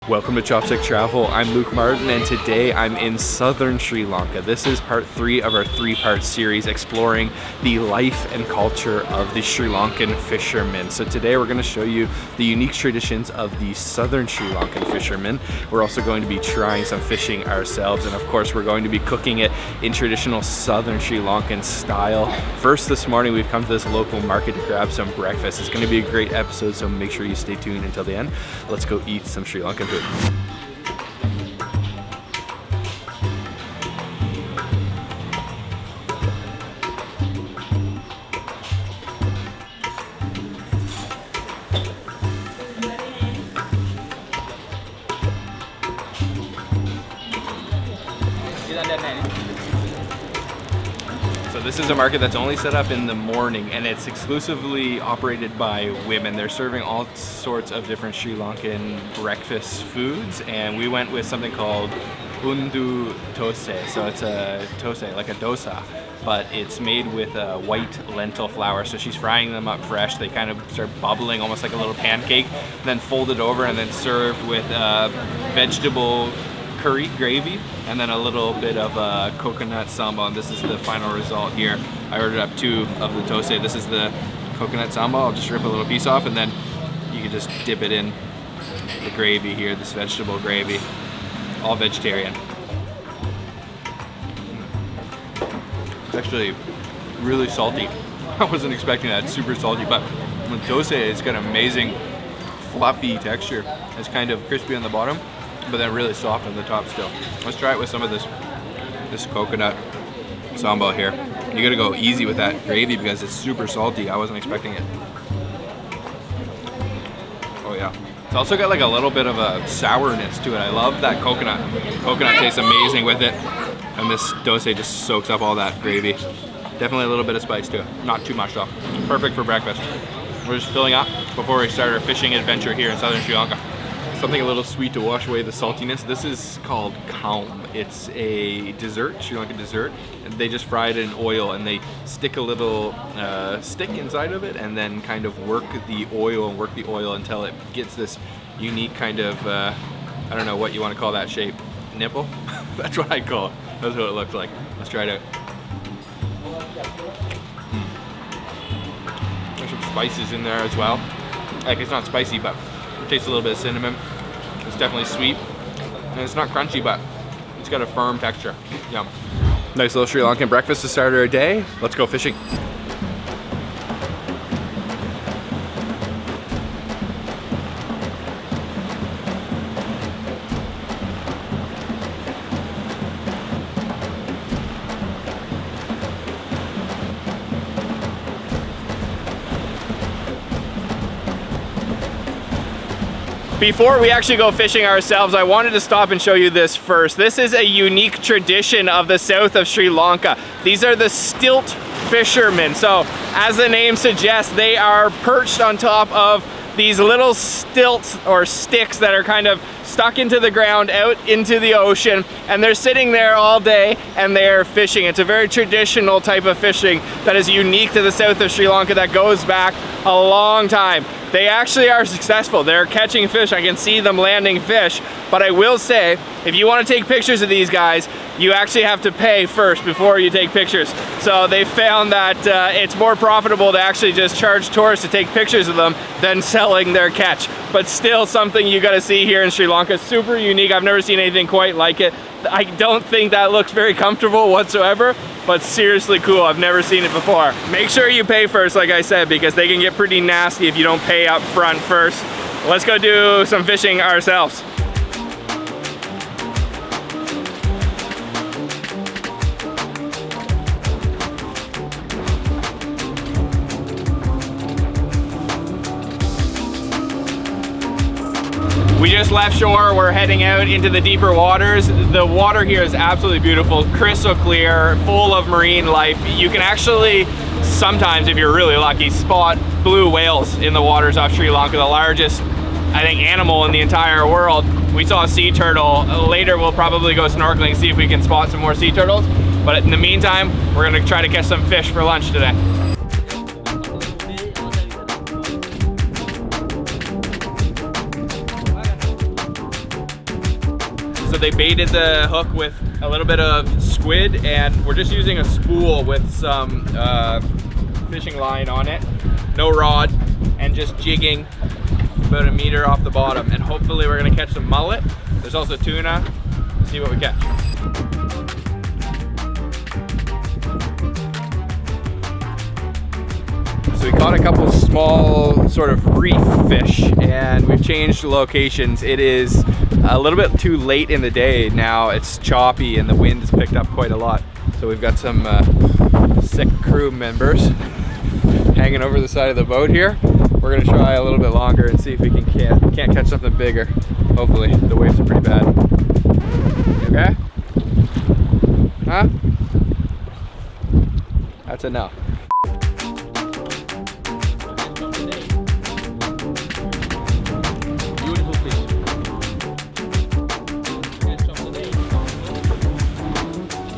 Welcome to Chopstick Travel. I'm Luke Martin and today I'm in southern Sri Lanka. This is part 3 of our 3-part series exploring the life and culture of the Sri Lankan fishermen. So today we're going to show you the unique traditions of the southern Sri Lankan fishermen. We're also going to be trying some fishing ourselves, and of course we're going to be cooking it in traditional southern Sri Lankan style. First, this morning we've come to this local market to grab some breakfast. It's going to be a great episode, so make sure you stay tuned until the end. Let's go eat some Sri Lankan food. So this is a market that's only set up in the morning and it's exclusively operated by women. They're serving all sorts of different Sri Lankan breakfast foods, and we went with something called undu tose. So it's a tose, like a dosa, but it's made with white lentil flour. So she's frying them up fresh. They kind of start bubbling almost like a little pancake, then folded over and then served with vegetable curry gravy and then a little bit of coconut sambal. And this is the final result here. I ordered up 2 of the tose. This is the coconut sambal. I'll just rip a little piece off and then you can just dip it in the gravy here, this vegetable gravy. All vegetarian. It's actually really salty. I wasn't expecting that. It's super salty, but the tose has got amazing fluffy texture. It's kind of crispy on the bottom, but then really soft on the top still. Let's try it with some of this coconut sambal here. You gotta go easy with that gravy because it's super salty. I wasn't expecting it. Oh yeah. It's also got like a little bit of a sourness to it. I love that coconut. Coconut tastes amazing with it. And this dosa just soaks up all that gravy. Definitely a little bit of spice to it. Not too much though. Perfect for breakfast. We're just filling up before we start our fishing adventure here in southern Sri Lanka. Something a little sweet to wash away the saltiness. This is called kaum. It's a dessert, Sri Lankan dessert, and they just fry it in oil and they stick a little stick inside of it and then kind of work the oil until it gets this unique kind of, I don't know what you want to call that shape. Nipple? That's what I call it. That's what it looks like. Let's try it out. There's some spices in there as well. Like, it's not spicy, but it tastes a little bit of cinnamon. It's definitely sweet, and it's not crunchy, but it's got a firm texture. Yum. Nice little Sri Lankan breakfast to start our day. Let's go fishing. Before we actually go fishing ourselves, I wanted to stop and show you this first. This is a unique tradition of the south of Sri Lanka. These are the stilt fishermen. So as the name suggests, they are perched on top of these little stilts or sticks that are kind of stuck into the ground out into the ocean, and they're sitting there all day and they're fishing. It's a very traditional type of fishing that is unique to the south of Sri Lanka that goes back a long time. They actually are successful. They're catching fish. I can see them landing fish, but I will say, if you want to take pictures of these guys, you actually have to pay first before you take pictures. So they found that it's more profitable to actually just charge tourists to take pictures of them than selling their catch. But still something you got to see here in Sri Lanka. Super unique. I've never seen anything quite like it. I don't think that looks very comfortable whatsoever, but seriously cool. I've never seen it before. Make sure you pay first, like I said, because they can get pretty nasty if you don't pay up front first. Let's go do some fishing ourselves. We just left shore, we're heading out into the deeper waters. The water here is absolutely beautiful, crystal clear, full of marine life. You can actually, sometimes if you're really lucky, spot blue whales in the waters off Sri Lanka, the largest, I think, animal in the entire world. We saw a sea turtle. Later we'll probably go snorkeling and see if we can spot some more sea turtles. But in the meantime, we're gonna try to catch some fish for lunch today. So they baited the hook with a little bit of squid, and we're just using a spool with some fishing line on it, no rod, and just jigging about a meter off the bottom. And hopefully we're gonna catch some mullet. There's also tuna. See what we catch. So we caught a couple small sort of reef fish, and we've changed locations. It is a little bit too late in the day now. It's choppy and the wind has picked up quite a lot. So we've got some sick crew members hanging over the side of the boat here. We're gonna try a little bit longer and see if we can't catch something bigger. Hopefully, the waves are pretty bad. You okay? Huh? That's a no.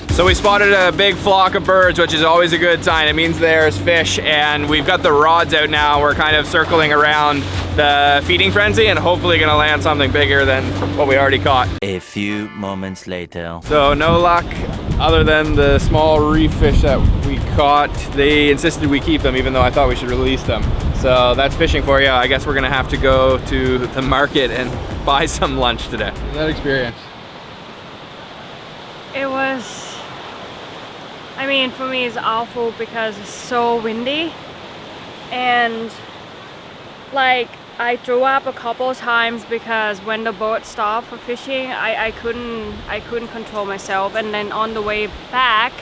So we spotted a big flock of birds, which is always a good sign. It means there's fish, and we've got the rods out now. We're kind of circling around the feeding frenzy and hopefully gonna land something bigger than what we already caught. A few moments later. So no luck other than the small reef fish that we caught. They insisted we keep them even though I thought we should release them. So that's fishing for you. I guess we're gonna have to go to the market and buy some lunch today. That experience. It was, I mean, for me it's awful because it's so windy, and like I threw up a couple of times because when the boat stopped for fishing, I couldn't control myself. And then on the way back,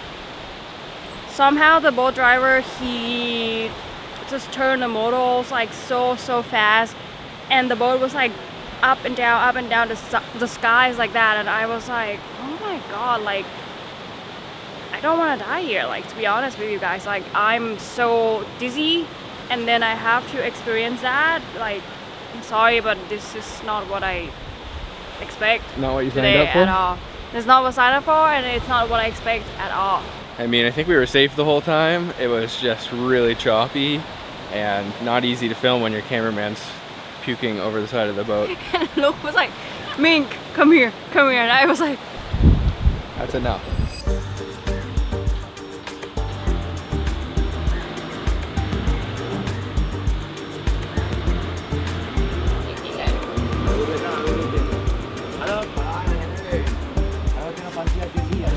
somehow the boat driver, he just turned the motors like so fast, and the boat was like up and down the skies like that, and I was like, oh my god, like I don't want to die here, like, to be honest with you guys. Like, I'm so dizzy, and then I have to experience that. Like, I'm sorry, but this is not what I expect. Not what you signed up for? At all. It's not what I signed up for, and it's not what I expect at all. I mean, I think we were safe the whole time. It was just really choppy and not easy to film when your cameraman's puking over the side of the boat. And Luke was like, Mink, come here. And I was like, that's enough.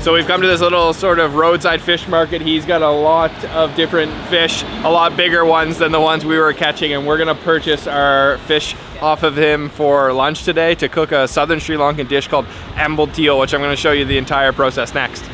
So we've come to this little sort of roadside fish market. He's got a lot of different fish, a lot bigger ones than the ones we were catching, and we're gonna purchase our fish off of him for lunch today to cook a southern Sri Lankan dish called Ambulthiyal, which I'm gonna show you the entire process next.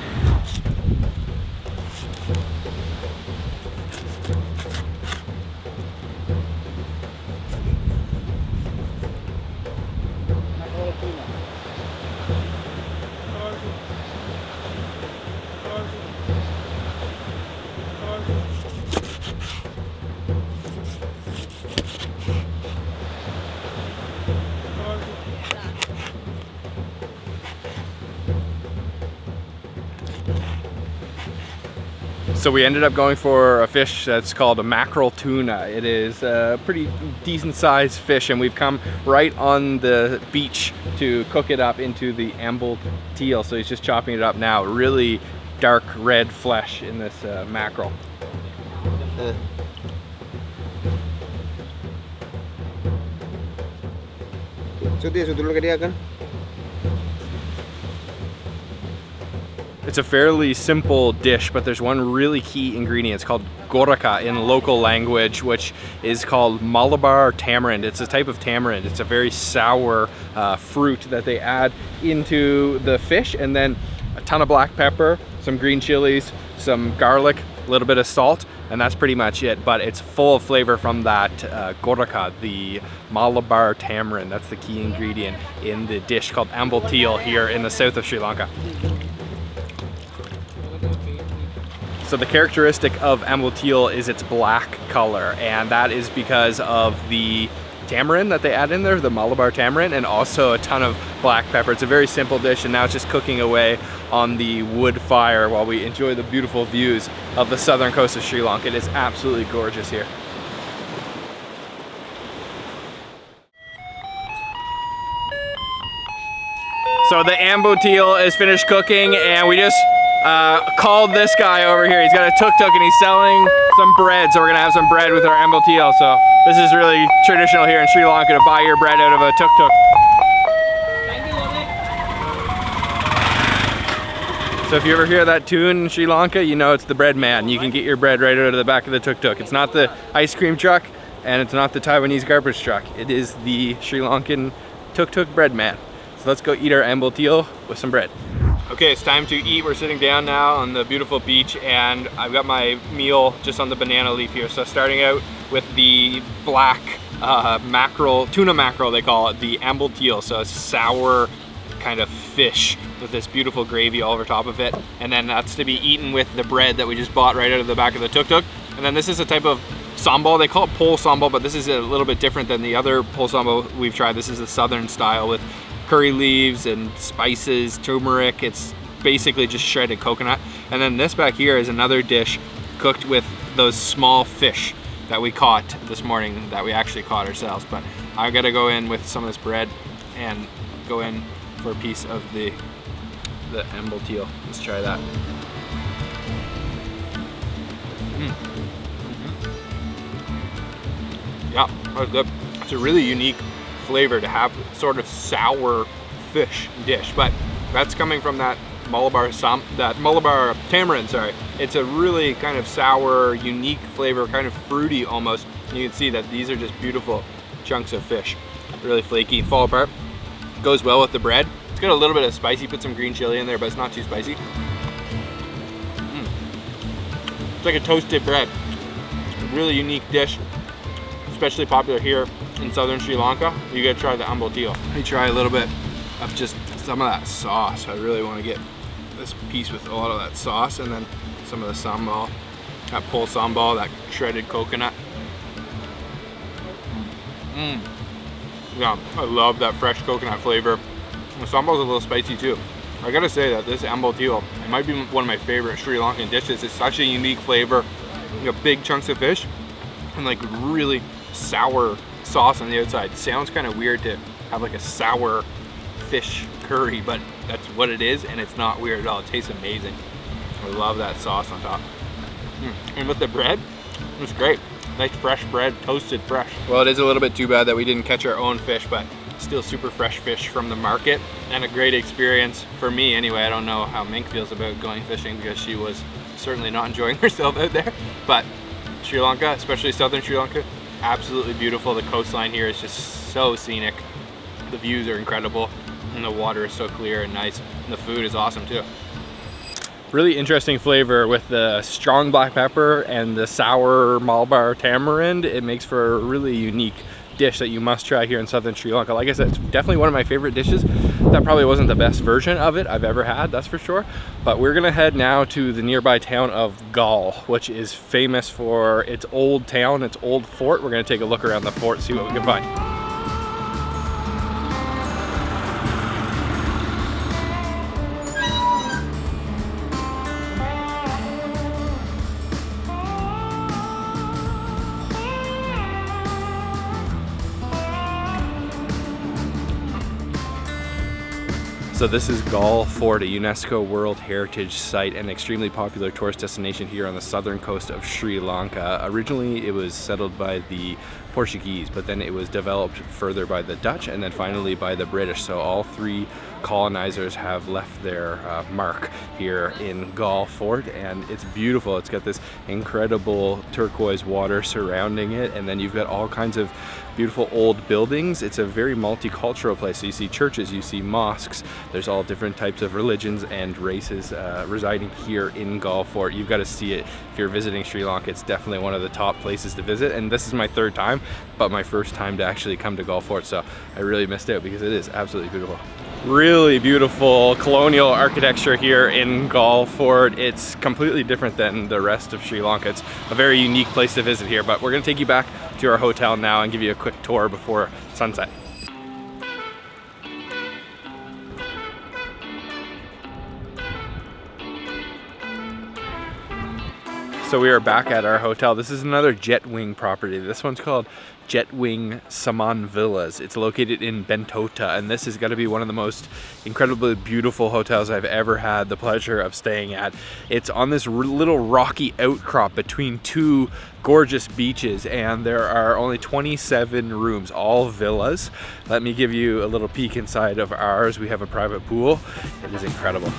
So we ended up going for a fish that's called a mackerel tuna. It is a pretty decent sized fish, and we've come right on the beach to cook it up into the ambulthiyal. So he's just chopping it up now. Really dark red flesh in this mackerel. It's a fairly simple dish, but there's one really key ingredient. It's called goraka in local language, which is called Malabar tamarind. It's a type of tamarind. It's a very sour fruit that they add into the fish, and then a ton of black pepper, some green chilies, some garlic, a little bit of salt, and that's pretty much it. But it's full of flavor from that goraka, the Malabar tamarind. That's the key ingredient in the dish called Ambulthiyal here in the south of Sri Lanka. So the characteristic of Ambulthiyal is its black color, and that is because of the tamarind that they add in there, the Malabar tamarind, and also a ton of black pepper. It's a very simple dish, and now it's just cooking away on the wood fire while we enjoy the beautiful views of the southern coast of Sri Lanka. It is absolutely gorgeous here. So the Ambulthiyal is finished cooking, and we just called this guy over here. He's got a tuk tuk and he's selling some bread. So we're gonna have some bread with our Ambulthiyal. So this is really traditional here in Sri Lanka to buy your bread out of a tuk tuk. So if you ever hear that tune in Sri Lanka, you know it's the bread man. You can get your bread right out of the back of the tuk tuk. It's not the ice cream truck and it's not the Taiwanese garbage truck. It is the Sri Lankan Tuk Tuk Breadman. So let's go eat our Ambulthiyal with some bread. Okay, it's time to eat. We're sitting down now on the beautiful beach and I've got my meal just on the banana leaf here. So starting out with the black mackerel, tuna mackerel they call it, the Ambulthiyal. So it's sour kind of fish with this beautiful gravy all over top of it. And then that's to be eaten with the bread that we just bought right out of the back of the tuk-tuk. And then this is a type of sambal. They call it pole sambal, but this is a little bit different than the other pole sambal we've tried. This is the southern style with curry leaves and spices, turmeric. It's basically just shredded coconut. And then this back here is another dish cooked with those small fish that we caught this morning, that we actually caught ourselves. But I've got to go in with some of this bread and go in for a piece of the Ambulthiyal. Let's try that. Yeah, that's good. It's a really unique flavor to have, sort of sour fish dish, but that's coming from that Malabar tamarind, sorry. It's a really kind of sour, unique flavor, kind of fruity almost. And you can see that these are just beautiful chunks of fish. Really flaky, fall apart. Goes well with the bread. It's got a little bit of spicy, put some green chili in there, but it's not too spicy. It's like a toasted bread. A really unique dish, especially popular here in southern Sri Lanka. You gotta try the Ambulthiyal. Let me try a little bit of just some of that sauce. I really want to get this piece with a lot of that sauce, and then some of the sambal, that pole sambal, that shredded coconut. Yeah, I love that fresh coconut flavor. The sambal's a little spicy too. I gotta say that this Ambulthiyal, it might be one of my favorite Sri Lankan dishes. It's such a unique flavor. You know, big chunks of fish and like really sour sauce on the outside. Sounds kind of weird to have like a sour fish curry, but that's what it is, and it's not weird at all. It tastes amazing. I love that sauce on top. And with the bread, it's great. Nice fresh bread, toasted fresh. Well, it is a little bit too bad that we didn't catch our own fish, but still super fresh fish from the market, and a great experience for me anyway. I don't know how Mink feels about going fishing because she was certainly not enjoying herself out there, but Sri Lanka, especially southern Sri Lanka, absolutely beautiful. The coastline here is just so scenic. The views are incredible and the water is so clear and nice, and the food is awesome too. Really interesting flavor with the strong black pepper and the sour Malabar tamarind. It makes for a really unique dish that you must try here in southern Sri Lanka. Like I said, it's definitely one of my favorite dishes. That probably wasn't the best version of it I've ever had, that's for sure. But we're gonna head now to the nearby town of Galle, which is famous for its old town, its old fort. We're gonna take a look around the fort, see what we can find. So this is Galle Fort, a UNESCO World Heritage Site and extremely popular tourist destination here on the southern coast of Sri Lanka. Originally it was settled by the Portuguese, but then it was developed further by the Dutch and then finally by the British. So all three colonizers have left their mark here in Galle Fort, and it's beautiful. It's got this incredible turquoise water surrounding it, and then you've got all kinds of beautiful old buildings. It's a very multicultural place. So you see churches, you see mosques. There's all different types of religions and races residing here in Galle Fort. You've got to see it if you're visiting Sri Lanka. It's definitely one of the top places to visit, and this is my third time, but my first time to actually come to Galle Fort, so I really missed out because it is absolutely beautiful. Really beautiful colonial architecture here in Galle Fort. It's completely different than the rest of Sri Lanka. It's a very unique place to visit here, but we're gonna take you back to our hotel now and give you a quick tour before sunset. So we are back at our hotel. This is another Jetwing property. This one's called Jetwing Saman Villas. It's located in Bentota, and this is going to be one of the most incredibly beautiful hotels I've ever had the pleasure of staying at. It's on this little rocky outcrop between two gorgeous beaches, and there are only 27 rooms, all villas. Let me give you a little peek inside of ours. We have a private pool. It is incredible.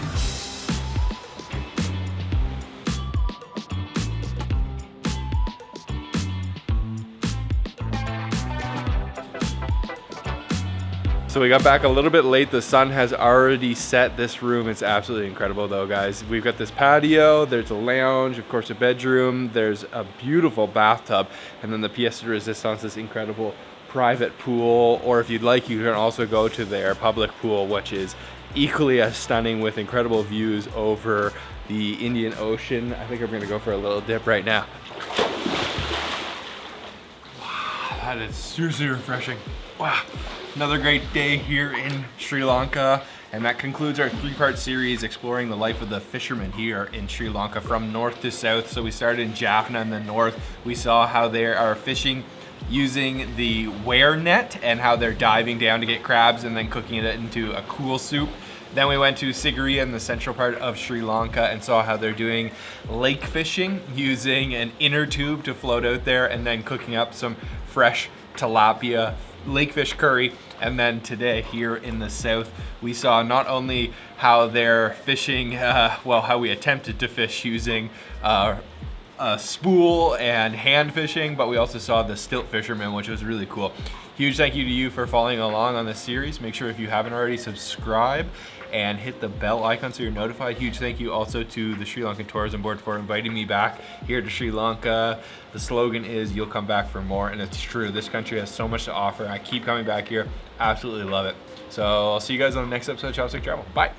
So we got back a little bit late. The sun has already set. This room is absolutely incredible though, guys. We've got this patio, there's a lounge, of course a bedroom, there's a beautiful bathtub, and then the pièce de résistance, this incredible private pool. Or if you'd like, you can also go to their public pool, which is equally as stunning with incredible views over the Indian Ocean. I think I'm gonna go for a little dip right now. Wow, that is seriously refreshing. Wow. Another great day here in Sri Lanka, and that concludes our 3-part series exploring the life of the fishermen here in Sri Lanka from north to south. So we started in Jaffna in the north. We saw how they are fishing using the ware net and how they're diving down to get crabs and then cooking it into a cool soup. Then we went to Sigiriya in the central part of Sri Lanka and saw how they're doing lake fishing using an inner tube to float out there and then cooking up some fresh tilapia lake fish curry. And then today here in the south, we saw not only how they're fishing, how we attempted to fish using a spool and hand fishing, but we also saw the stilt fisherman, which was really cool. Huge thank you to you for following along on this series. Make sure if you haven't already, subscribe and hit the bell icon so you're notified. Huge thank you also to the Sri Lankan Tourism Board for inviting me back here to Sri Lanka. The slogan is, you'll come back for more, and it's true. This country has so much to offer. I keep coming back here. Absolutely love it. So I'll see you guys on the next episode of Chopstick Travel. Bye.